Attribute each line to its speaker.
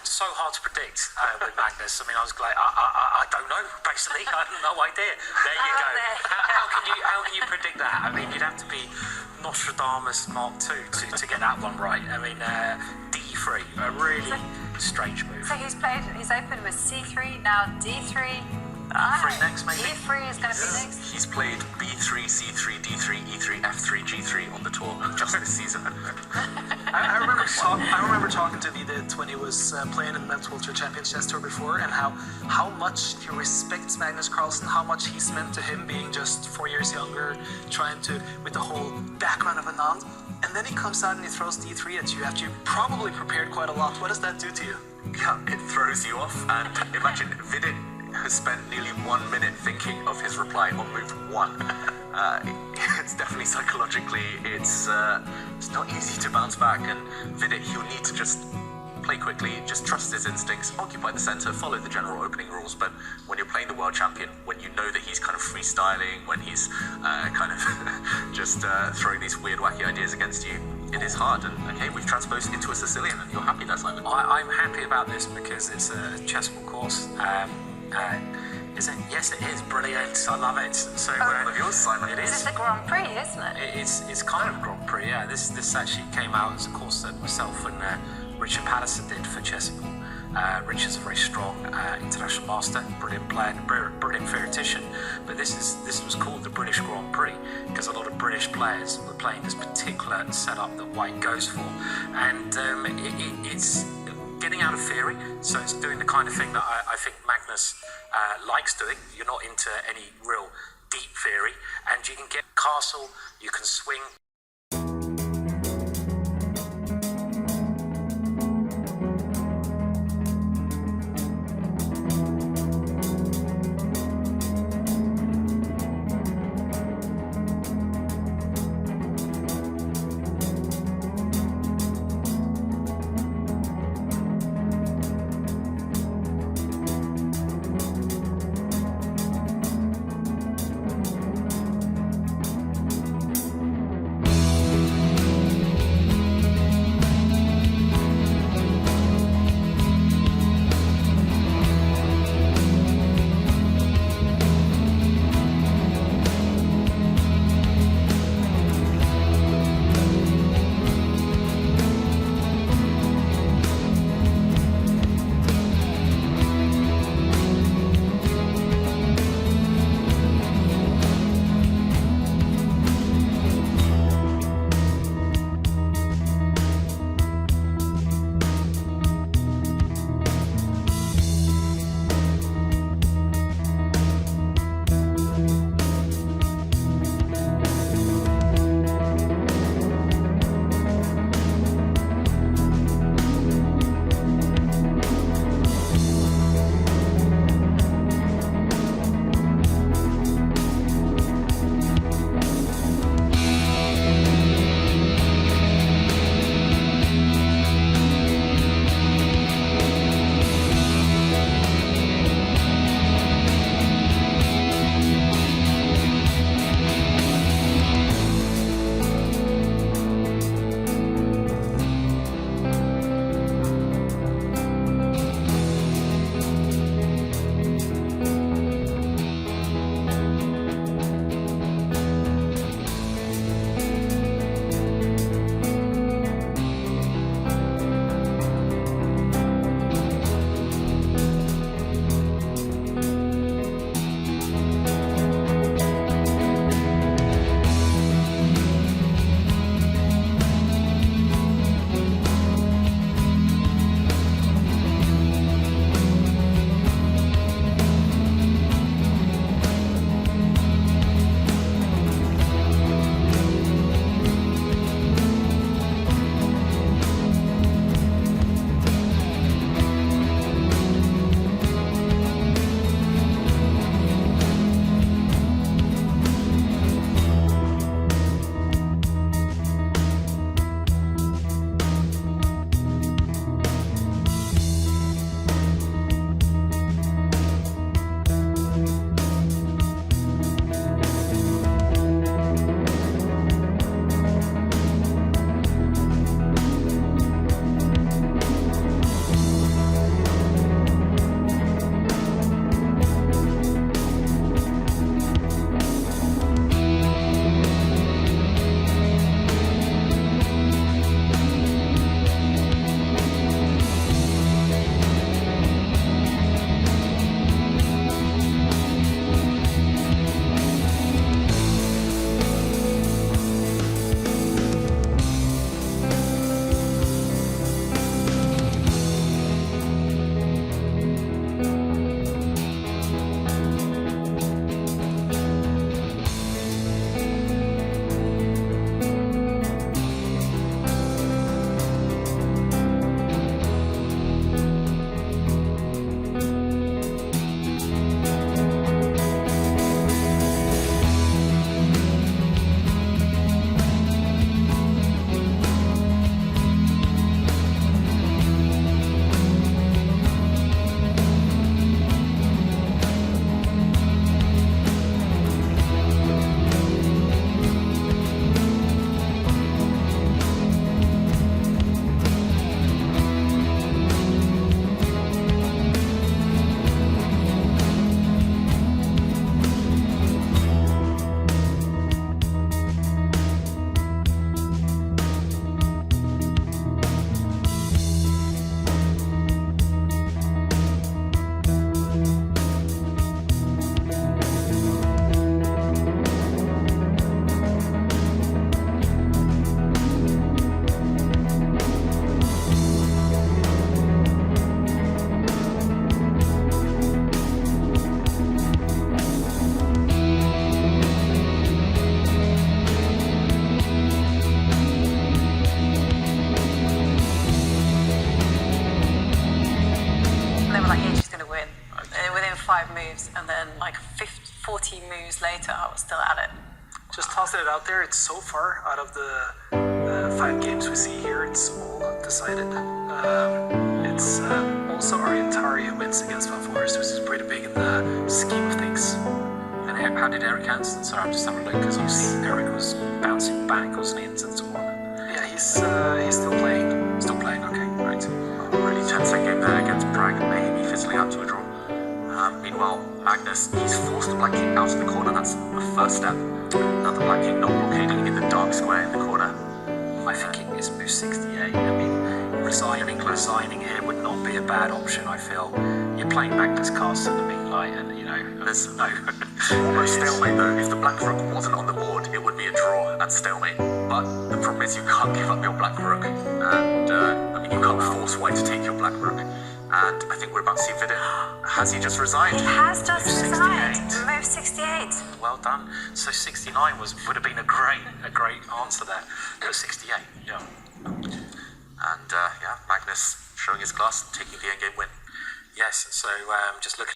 Speaker 1: so hard to predict with Magnus. I mean, I was like, I don't know. Basically, I have no idea. There you go. How can you predict that? I mean, you'd have to be Nostradamus Mark II to get that one right. I mean, D3, a really strange move.
Speaker 2: So he's opened with C3, now D3.
Speaker 1: E3 next, maybe?
Speaker 2: E3 is going to be next.
Speaker 3: He's played B3, C3, D3, E3, F3, G3 on the tour just this season.
Speaker 4: I remember talking to Vidit when he was playing in the Meltwater Champions Chess Tour before, and how much he respects Magnus Carlsen, how much he's meant to him, being just 4 years younger, trying to, with the whole background of Anand. And then he comes out and he throws D3 at you after you probably prepared quite a lot. What does that do to you?
Speaker 3: Yeah, it throws you off. And imagine Vidit has spent nearly 1 minute thinking of his reply on move 1. It's definitely psychologically, it's not easy to bounce back, and Vidit, he'll need to just play quickly, just trust his instincts, occupy the center, follow the general opening rules. But when you're playing the world champion, when you know that he's kind of freestyling, when he's kind of just throwing these weird, wacky ideas against you, it is hard. And okay, we've transposed into a Sicilian, and you're happy that's like
Speaker 1: I'm happy about this because it's a chessable course. Is it? Yes, it is. Brilliant. I love it. So
Speaker 3: one of yours, Simon.
Speaker 1: It is.
Speaker 2: This is a Grand Prix, isn't it?
Speaker 1: It's kind of a Grand Prix, yeah. This actually came out as a course that myself and Richard Patterson did for Chessable. Richard's a very strong international master, brilliant player, brilliant theoretician. But this was called the British Grand Prix because a lot of British players were playing this particular setup that White goes for, and it's getting out of theory. So it's doing the kind of thing that I think Magnus likes doing. You're not into any real deep theory, and you can get castle, you can swing.
Speaker 2: like, yeah, she's going to win within 5 moves, and then like 40 moves later, I was still at it.
Speaker 4: Just tossing it out there, it's so far out of the 5 games we see here, it's all decided. It's also Ariantari who wins against Van Forest, which is pretty big in the scheme of things.
Speaker 1: And how did Eric Hansen? Sorry, I'm just having a look because obviously Eric was bouncing back, wasn't he, into the tournament?
Speaker 4: Yeah, he's still playing.
Speaker 1: Still playing, okay, great.
Speaker 3: Really tense game there against Bragg, maybe fizzling out to a draw. Meanwhile, Magnus, he's forced the black king out of the corner. That's the first step. Now the black king not blockading in the dark square in the corner.
Speaker 1: My thinking is move 68. I mean, resigning here would not be a bad option, I feel. You're playing Magnus Carlsen, I mean, like, and you know,
Speaker 3: There's no almost stalemate though. If the black rook wasn't on the board, it would be a draw at stalemate. But the problem is you can't give up your black rook, and I mean you can't force white to take your black rook. And I think we're about to see Vidit. Has he just resigned?
Speaker 2: He has just
Speaker 1: Move
Speaker 2: resigned.
Speaker 1: 68.
Speaker 2: Move 68.
Speaker 1: Well done. So 69 would have been a great answer there. But 68, yeah.
Speaker 3: And yeah, Magnus showing his class, taking the endgame win.
Speaker 1: Yes. So just looking